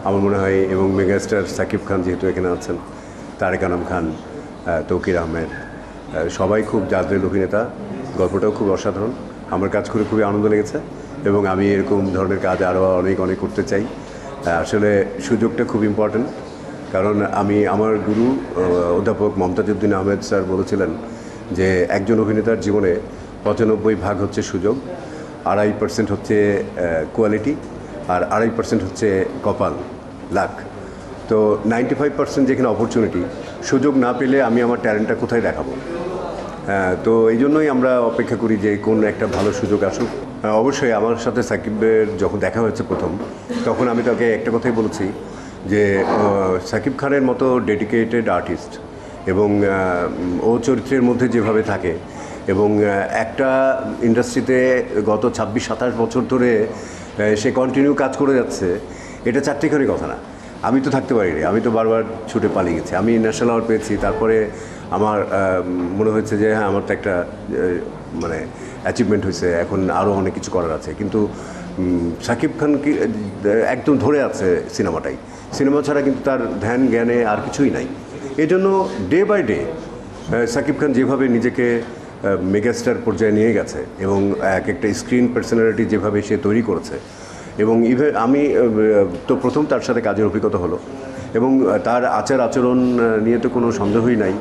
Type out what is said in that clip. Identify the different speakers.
Speaker 1: আমার মনে হয়, এবং মেগাস্টার সাকিব খান যেহেতু এখানে আছেন, তারেক আনাম খান, তৌকির আহমেদ, সবাই খুব জাদরেল অভিনেতা। গল্পটাও খুব অসাধারণ। আমার কাজ করে খুবই আনন্দ লেগেছে এবং আমি এরকম ধরনের কাজ আরও অনেক অনেক করতে চাই। আসলে সুযোগটা খুব ইম্পর্ট্যান্ট, কারণ আমার গুরু অধ্যাপক মমতাজউদ্দিন আহমেদ স্যার বলেছিলেন যে একজন অভিনেতার জীবনে 95% হচ্ছে সুযোগ, 2.5% হচ্ছে কোয়ালিটি, আর 2.5% হচ্ছে কপাল, লাক। তো 95% যেখানে অপরচুনিটি, সুযোগ না পেলে আমি আমার ট্যালেন্টটা কোথায় দেখাবো? তো এই জন্যই আমরা অপেক্ষা করি যে কোন একটা ভালো সুযোগ আসুক। অবশ্যই আমার সাথে সাকিবের যখন দেখা হয়েছে প্রথম, তখন আমি তাকে একটা কথাই বলেছি যে সাকিব খানের মতো ডেডিকেটেড আর্টিস্ট এবং ও চরিত্রের মধ্যে যেভাবে থাকে এবং একটা ইন্ডাস্ট্রিতে গত 26-27 বছর ধরে সে কন্টিনিউ কাজ করে যাচ্ছে, এটা চারটিখানি কথা না। আমি তো থাকতে পারিনি, আমি তো বারবার ছুটে পালিয়ে গেছি। আমি ন্যাশনাল অ্যাওয়ার্ড পেয়েছি, তারপরে আমার মনে হয়েছে যে হ্যাঁ, আমার তো একটা মানে অ্যাচিভমেন্ট হয়েছে, এখন আরও অনেক কিছু করার আছে। কিন্তু সাকিব খান কি একদম ধরে আছে সিনেমাটাই। সিনেমা ছাড়া কিন্তু তার ধ্যান জ্ঞানে আর কিছুই নাই। এই জন্য day by day Shakib Khan যেভাবে নিজেকে মেগাস্টার পর্যায়ে নিয়ে গেছে এবং এক একটা স্ক্রিন পার্সোনালিটি যেভাবে সে তৈরি করেছে, এবং আমি তো প্রথম তার সাথে কাজের অভিজ্ঞতা হলো, এবং তার আচার আচরণ নিয়ে তো কোনো সন্দেহই নাই।